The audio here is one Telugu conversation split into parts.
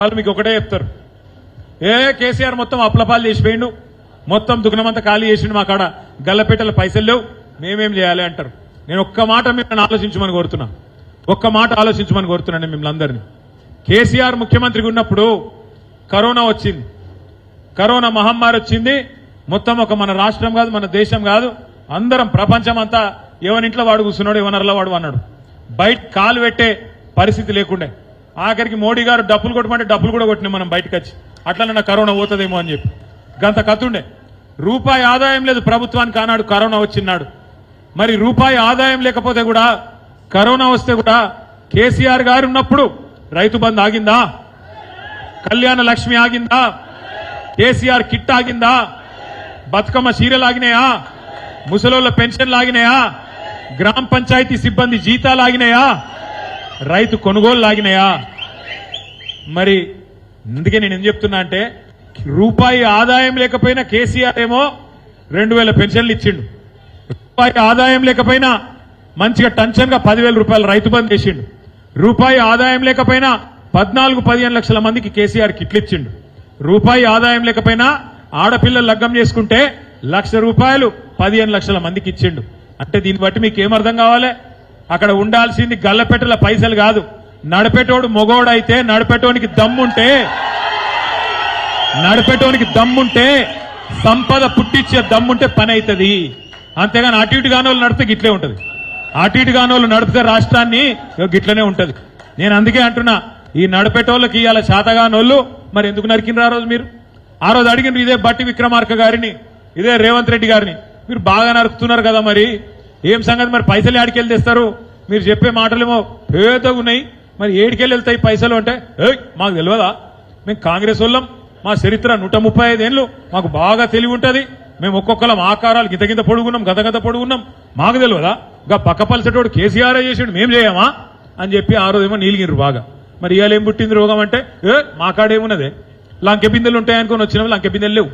వాళ్ళు మీకు ఒకటే చెప్తారు, కేసీఆర్ మొత్తం అప్లపాలు చేసిపోయిండు, మొత్తం దుకాణమంతా ఖాళీ చేసిండు, మా కాడ గల్లపెట్టెల పైసలు లేవు, మేమేం చేయాలి అంటారు. నేను ఒక్క మాట మిమ్మల్ని ఆలోచించమని కోరుతున్నా, ఒక్క మాట ఆలోచించమని కోరుతున్నాను మిమ్మల్ని అందరినీ. కేసీఆర్ ముఖ్యమంత్రిగా ఉన్నప్పుడు కరోనా వచ్చింది, కరోనా మహమ్మారి వచ్చింది. మొత్తం ఒక మన రాష్ట్రం కాదు, మన దేశం కాదు, అందరం ప్రపంచం అంతా ఎవరింట్లో వాడు కూర్చున్నాడు, ఎవనర్లో వాడు అన్నాడు. బయట కాలు పెట్టే పరిస్థితి లేకుండే. ఆఖరికి మోడీ గారు డబ్బులు కొట్టమంటే డబ్బులు కూడా కొట్టినాం మనం బయటకు వచ్చి, అట్లనే కరోనా పోతుందేమో అని చెప్పి. గంత కతుండే. రూపాయి ఆదాయం లేదు ప్రభుత్వానికి ఆనాడు కరోనా వచ్చినాడు. మరి రూపాయి ఆదాయం లేకపోతే కూడా కరోనా వస్తే కూడా కేసీఆర్ గారు ఉన్నప్పుడు రైతు బంధు ఆగిందా? కళ్యాణ లక్ష్మి ఆగిందా? కేసీఆర్ కిట్ ఆగిందా? బతుకమ్మ చీరలు ఆగినాయా? ముసలోళ్ళ పెన్షన్లు ఆగినాయా? గ్రామ పంచాయతీ సిబ్బంది జీతాలు ఆగినాయా? రైతు కొనుగోలు ఆగినాయా? మరి అందుకే నేను ఏం చెప్తున్నా అంటే, రూపాయి ఆదాయం లేకపోయినా కేసీఆర్ ఏమో 2000 పెన్షన్లు ఇచ్చిండు, రూపాయి ఆదాయం లేకపోయినా మంచిగా టెన్షన్ గా 10,000 రూపాయలు రైతు బంధు చేసిండు, రూపాయి ఆదాయం లేకపోయినా 14-15 లక్షల మందికి కేసీఆర్ కిట్లు ఇచ్చిండు, రూపాయి ఆదాయం లేకపోయినా ఆడపిల్లలు లగ్గం చేసుకుంటే 1,00,000 రూపాయలు 15 లక్షల మందికి ఇచ్చిండు. అంటే దీన్ని బట్టి మీకు ఏమర్థం కావాలి? అక్కడ ఉండాల్సింది గల్లపెట్టెల పైసలు కాదు, నడిపెట్టోడు మొగోడైతే, నడిపెట్టోనికి దమ్ముంటే సంపద పుట్టించే దమ్ముంటే పని అవుతుంది. అంతేగాని అటు ఇటు కానోళ్ళు నడిపితే గిట్లే ఉంటది, అటు ఇటు కానోళ్ళు నడిపితే రాష్ట్రాన్ని గిట్లనే ఉంటది. నేను అందుకే అంటున్నా, ఈ నడిపెట్టోళ్ళకి ఇవాళ శాతగానోళ్ళు మరి ఎందుకు నరికినరు? ఆ రోజు మీరు ఆ రోజు అడిగినారు ఇదే బట్టి విక్రమార్క గారిని, ఇదే రేవంత్ రెడ్డి గారిని, మీరు బాగా నరుకుతున్నారు కదా, మరి ఏం సంగతి? మరి పైసలు ఏడికెళ్ళి తెస్తారు? మీరు చెప్పే మాటలేమో పేదగా ఉన్నాయి, మరి ఏడికెళ్ళి వెళ్తాయి పైసలు అంటే, మాకు తెలియదా? మేము కాంగ్రెస్ వాళ్ళం, మా చరిత్ర 135 ఏళ్ళు, మాకు బాగా తెలివి ఉంటుంది, మేము ఒక్కొక్కలం ఆకారాలు గింత పొడుగున్నాం, గత పొడుగున్నాం, మాకు తెలియదా? ఇంకా పక్క పలిసేటోడు కేసీఆర్ చేసాడు, మేము చేయమా అని చెప్పి ఆ రోజేమో నీలిగినరు బాగా. మరి ఇవాళ ఏం పుట్టింది రోగం అంటే, మా కాడేమున్నదే, లంకె బిందెలు ఉంటాయనుకొని వచ్చినాము, లంకె బిందెలు లేవు,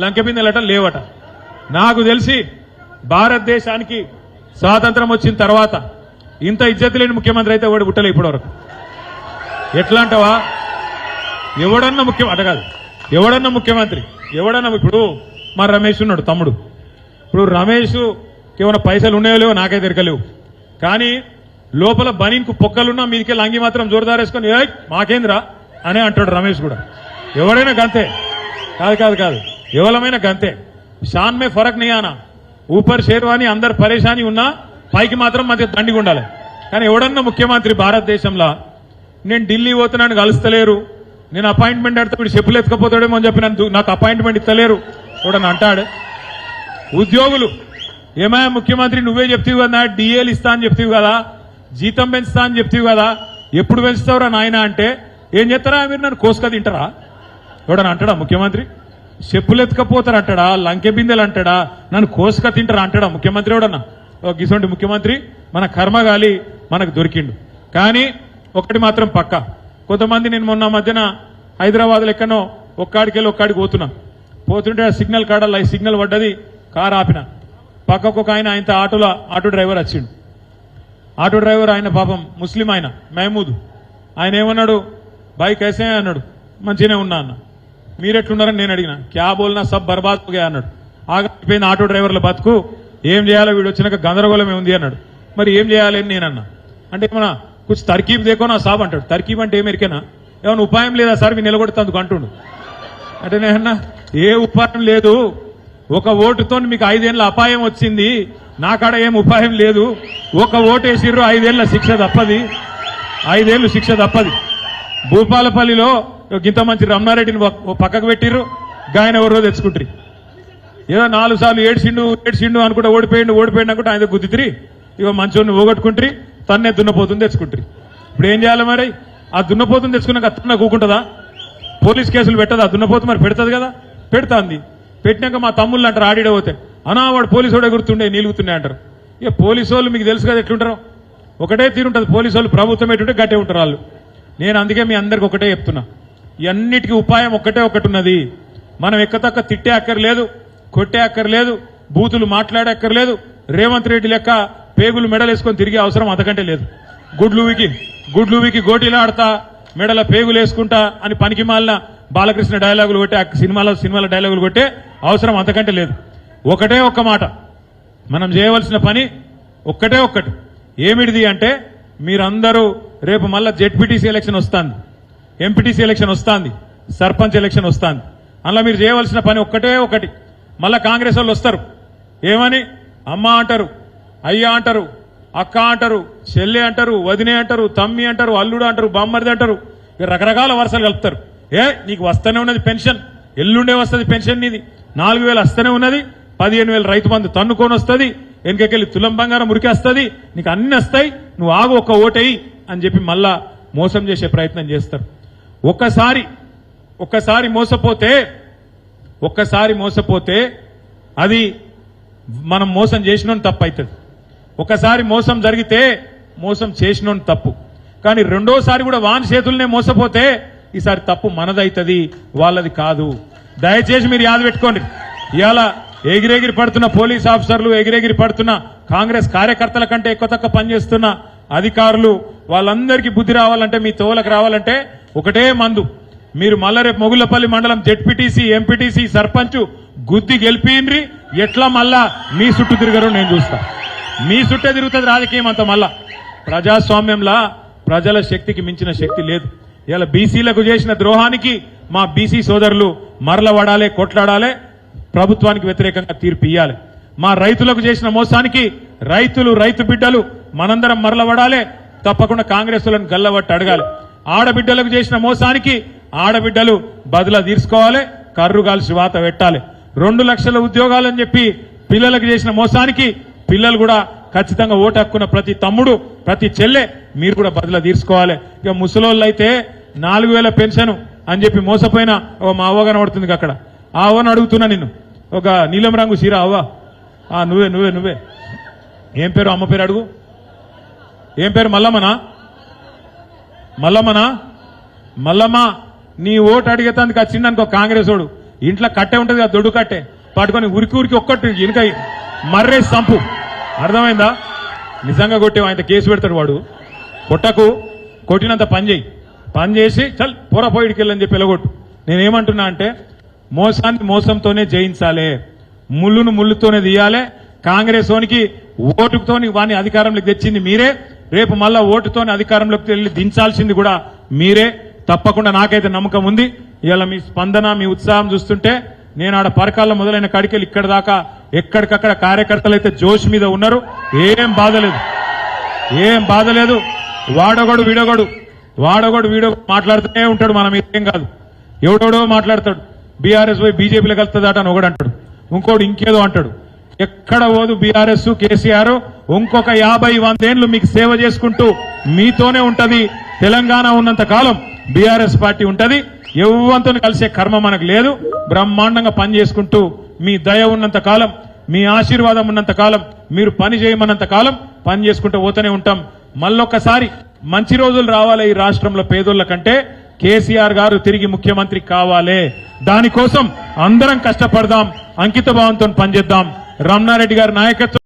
లంకె బిందెలు అట లేవట. నాకు తెలిసి భారతదేశానికి స్వాతంత్రం వచ్చిన తర్వాత ఇంత ఇజ్జత్ లేని ముఖ్యమంత్రి అయితే ఎవడు పుట్టలే ఇప్పటివరకు. ఎట్లా అంటావా? ఎవడన్నా ముఖ్యమంత్రి ఎవడన్నా ఇప్పుడు మా రమేష్ ఉన్నాడు తమ్ముడు, ఇప్పుడు రమేష్ ఏమైనా పైసలు ఉన్నాయో లేవో నాకైతే దొరకలేవు, కానీ లోపల బనీన్కు పొక్కలున్నా మీదికే లంగి మాత్రం జోరుదారేసుకొని మాకేంద్రా అనే అంటాడు రమేష్ కూడా. ఎవడైనా గంతే, కాదు ఎవరమైనా గంతే. షాన్ మే ఫరక్ నీ ఆనా, ఊపర్ షేర్వాణి అందరు పరేషాని ఉన్నా పైకి మాత్రం మధ్య దండిగా ఉండాలి. కానీ ఎవడన్నా ముఖ్యమంత్రి భారతదేశంలో నేను ఢిల్లీ పోతున్నాను కలుస్తలేరు, నేను అపాయింట్మెంట్ అడితే వీడు చెప్పులు ఎత్తుకపోతాడేమో అని చెప్పి నాకు అపాయింట్మెంట్ ఇస్తలేరు ఎవడన్నా అంటాడు. ఉద్యోగులు ఏమయ్యా ముఖ్యమంత్రి నువ్వే చెప్తావు కదా, డిఏలు ఇస్తా అని చెప్తావు కదా, జీతం పెంచుతా అని చెప్తావు కదా, ఎప్పుడు పెంచుతావురా నాయన అంటే ఏం చేస్తారా మీరు? నన్ను కోసుక తింటారా? ఎవడన్నా అంటాడా ముఖ్యమంత్రి? చెప్పులు ఎత్తుకపోతారు అంటాడా? లంకె బిందెలు అంటాడా? నన్ను కోసుక తింటారా అంటాడా ముఖ్యమంత్రి? ఎవడన్నా గిసొంటి ముఖ్యమంత్రి మన కర్మగాలి మనకు దొరికిండు. కానీ ఒకటి మాత్రం పక్క, కొంతమంది నేను మొన్న మధ్యన హైదరాబాద్ లెక్కనో ఒక్కడికెళ్ళి ఒక్కడికి పోతుంటే ఆ సిగ్నల్ కాడ సిగ్నల్ పడ్డది, కారు ఆపిన, పక్కకు ఒక ఆయన ఆటో డ్రైవర్ వచ్చిండు. ఆటో డ్రైవర్ ఆయన పాపం ముస్లిం, ఆయన మహమూద్, ఆయన ఏమన్నాడు, బాయ్ కైసే అన్నాడు. మంచిగానే ఉన్నా అన్న. మీరెట్లున్నారని నేను అడిగిన, క్యా బోల్నా సబ్ బర్బాద్ హో గయా అన్నాడు. ఆగిపోయింది ఆటో డ్రైవర్ల బతుకు, ఏం చేయాలో వీడు వచ్చినాక గందరగోళమే ఉంది అన్నాడు. మరి ఏం చేయాలి అని నేనన్నా. అంటే ఏమన్నా కొంచెం తర్కీబ్ దేకో నా సాబ్ అంటాడు. తర్కీబ్ అంటే ఏమెరికేనా? ఏమన్నా ఉపాయం లేదా సార్ మీ నిలబడుతుంది అంటుండు. అంటే నేనన్నా ఏ ఉపాయం లేదు, ఒక ఓటుతో మీకు 5 ఏళ్ల అపాయం వచ్చింది, నా కాడ ఏం ఉపాయం లేదు, ఒక ఓటు వేసిర్రు 5 ఏళ్ల శిక్ష తప్పది, 5 ఏళ్లు శిక్ష తప్పది. భూపాలపల్లిలో గింత మంచి రమణారెడ్డిని పక్కకు పెట్టిర్రు, గాయన ఎవరో తెచ్చుకుంటారు. ఏదో 4 సార్లు ఏడ్చిండు అనుకుంటా ఓడిపోయిండు అనుకుంటే ఆయన గుద్దితిరి, ఇక మంచోడిని ఓగొట్టుకుంటారు, తన్నే దున్నపోతుంది తెచ్చుకుంటారు. ఇప్పుడు ఏం చేయాలి మరి? ఆ దున్నపోతుంది తెచ్చుకున్నాక తన్న కూకుంటుందా? పోలీస్ కేసులు పెట్టదా? దున్నపోతు మరి పెడుతుంది కదా, పెడుతుంది. పెట్టినాక మా తమ్ముళ్ళు అంటారు ఆడిడే పోతే, అనా వాడు పోలీసు గుర్తుండే నీలుగుతుండే అంటారు. ఇక పోలీసు వాళ్ళు మీకు తెలుసు కదా ఎట్లుంటారో, ఒకటే తీరుంటుంది పోలీసు వాళ్ళు, ప్రభుత్వం ఎటుంటే గట్టే ఉంటారు వాళ్ళు. నేను అందుకే మీ అందరికి ఒకటే చెప్తున్నా, ఇవన్నిటికీ ఉపాయం ఒకటి ఉన్నది. మనం ఎక్కతక్క తిట్టే అక్కర్లేదు, కొట్టే అక్కర్లేదు, బూతులు మాట్లాడే అక్కర్లేదు, రేవంత్ రెడ్డి లెక్క పేగులు మెడలేసుకొని తిరిగే అవసరం అంతకంటే లేదు. గుడ్లు వీకి గోటీలు ఆడతా మెడల పేగులు వేసుకుంటా అని పనికి మాలిన బాలకృష్ణ డైలాగులు కొట్టే సినిమాల డైలాగులు కొట్టే అవసరం అంతకంటే లేదు. ఒకటే ఒక్క మాట, మనం చేయవలసిన పని ఒక్కటే ఒక్కటి. ఏమిటిది అంటే, మీరందరూ రేపు మళ్ళా జెడ్పీటీసీ ఎలక్షన్ వస్తుంది, ఎంపీటీసీ ఎలక్షన్ వస్తుంది, సర్పంచ్ ఎలక్షన్ వస్తుంది. అలా మీరు చేయవలసిన పని ఒక్కటే ఒకటి. మళ్ళా కాంగ్రెస్ వాళ్ళు వస్తారు, ఏమని అమ్మ అంటారు, అయ్య అంటారు, అక్క అంటారు, చెల్లె అంటారు, వదినే అంటారు, తమ్మి అంటారు, అల్లుడు అంటారు, బామ్మరిది అంటారు, ఇక రకరకాల వరుసలు కలుపుతారు. నీకు వస్తూనే ఉన్నది పెన్షన్, ఎల్లుండే వస్తుంది పెన్షన్, నీది 4,000 వస్తూనే ఉన్నది, 15,000 రైతు బంధు తన్నుకొని వస్తుంది, వెనకెళ్ళి తులం బంగారం ఉరికేస్తుంది, నీకు అన్ని వస్తాయి, నువ్వు ఆగు ఒక్క ఓటేయి అని చెప్పి మళ్ళా మోసం చేసే ప్రయత్నం చేస్తారు. ఒక్కసారి మోసపోతే అది మనం మోసం చేసినోని తప్పు అవుతుంది. ఒకసారి మోసం జరిగితే మోసం చేసినోని తప్పు. కానీ రెండోసారి కూడా వాని చేతులనే మోసపోతే ఈసారి తప్పు మనదైతుంది, వాళ్ళది కాదు. దయచేసి మీరు యాద పెట్టుకోండి. ఇవాళ ఎగిరెగిరి పడుతున్న పోలీస్ ఆఫీసర్లు, ఎగిరెగిరి పడుతున్న కాంగ్రెస్ కార్యకర్తల కంటే ఎక్కువ తక్కువ పనిచేస్తున్న అధికారులు, వాళ్ళందరికీ బుద్ధి రావాలంటే, మీ తోలకు రావాలంటే ఒకటే మందు. మీరు మళ్ళా రేపు మొగుళ్లపల్లి మండలం జెడ్పీటీసీ, ఎంపీటీసీ, సర్పంచ్ గుద్ది గెలిపిన్రి, ఎట్లా మళ్ళా మీ చుట్టూ తిరగరు నేను చూస్తా. మీ చుట్టే తిరుగుతుంది రాజకీయం అంతా. మళ్ళా ప్రజాస్వామ్యంలా ప్రజల శక్తికి మించిన శక్తి లేదు. ఇలా బీసీలకు చేసిన ద్రోహానికి మా బీసీ సోదరులు మరలబడాలి, కొట్లాడాలి, ప్రభుత్వానికి వ్యతిరేకంగా తీర్పు ఇయ్యాలి. మా రైతులకు చేసిన మోసానికి రైతు బిడ్డలు మనందరం మరలబడాలి, తప్పకుండా కాంగ్రెస్ వాళ్ళని గల్లబట్టి అడగాలి. ఆడబిడ్డలకు చేసిన మోసానికి ఆడబిడ్డలు బదులా తీర్చుకోవాలి, కర్రు కాల్చి వాత పెట్టాలి. 2 లక్షల ఉద్యోగాలని చెప్పి పిల్లలకు చేసిన మోసానికి పిల్లలు కూడా ఖచ్చితంగా ఓటు హక్కున్న ప్రతి తమ్ముడు, ప్రతి చెల్లె మీరు కూడా బదులా తీర్చుకోవాలి. ఇక ముసలోళ్ళు అయితే 4,000 పెన్షన్ అని చెప్పి మోసపోయిన మా అవ్వ కనబడుతుంది అక్కడ. ఆ అవ్వను అడుగుతున్నా నిన్ను, ఒక నీలం రంగు చీర అవ్వ, నువ్వే ఏం పేరు, అమ్మ పేరు అడుగు, ఏం పేరు? మల్లమ్మ, నీ ఓటు అడిగేందుకు వచ్చిందనుకో కాంగ్రెస్ ఓడు, ఇంట్లో కట్టే ఉంటుంది కదా, దొడ్డు కట్టే పట్టుకొని ఉరికి ఒక్కటి వెనుక మర్రేసి చంపు. అర్థమైందా? నిజంగా కొట్టేవు, ఆయన కేసు పెడతాడు వాడు. కొట్టినంత పని చేసి చల్ పోయిడికి వెళ్ళని చెప్పి వెళ్ళగొట్టు. నేనేమంటున్నా అంటే, మోసాన్ని మోసంతోనే జయించాలి, ముళ్ళును ముళ్ళుతోనే తీయాలి. కాంగ్రెస్ ఓనికి ఓటుతోని వాని అధికారంలోకి తెచ్చింది మీరే, రేపు మళ్ళా ఓటుతోని అధికారంలోకి వెళ్ళి దించాల్సింది కూడా మీరే. తప్పకుండా నాకైతే నమ్మకం ఉంది. ఇవాళ మీ స్పందన, మీ ఉత్సాహం చూస్తుంటే నేను ఆడ పరకాల్లో మొదలైన కడికెళ్ళి ఇక్కడ దాకా ఎక్కడికక్కడ కార్యకర్తలు అయితే జోష్ మీద ఉన్నారు. ఏం బాధ లేదు. వాడొగడు వీడొగడు మాట్లాడుతూనే ఉంటాడు. మనం ఏం కాదు, ఎవడోడో మాట్లాడతాడు. బీఆర్ఎస్ పోయి బీజేపీలో కలుతుందట అని ఒకడు అంటాడు, ఇంకోటి ఇంకేదో అంటాడు. ఎక్కడ పోదు బీఆర్ఎస్, కేసీఆర్ ఇంకొక 50-100 ఏళ్లు మీకు సేవ చేసుకుంటూ మీతోనే ఉంటది. తెలంగాణ ఉన్నంత కాలం బీఆర్ఎస్ పార్టీ ఉంటది. ఎవ్వంతో కలిసే కర్మ మనకు లేదు. బ్రహ్మాండంగా పని చేసుకుంటూ, మీ దయ ఉన్నంత కాలం, మీ ఆశీర్వాదం ఉన్నంత కాలం, మీరు పని చేయమన్నంత కాలం పని చేసుకుంటూ పోతూనే ఉంటాం. మళ్ళొక్కసారి మంచి రోజులు రావాలి ఈ రాష్ట్రంలో పేదోళ్ల కంటే. కేసీఆర్ గారు తిరిగి ముఖ్యమంత్రి కావాలి. దానికోసం అందరం కష్టపడదాం, అంకిత భావంతో పనిచేద్దాం. రమణారెడ్డి గారి నాయకత్వం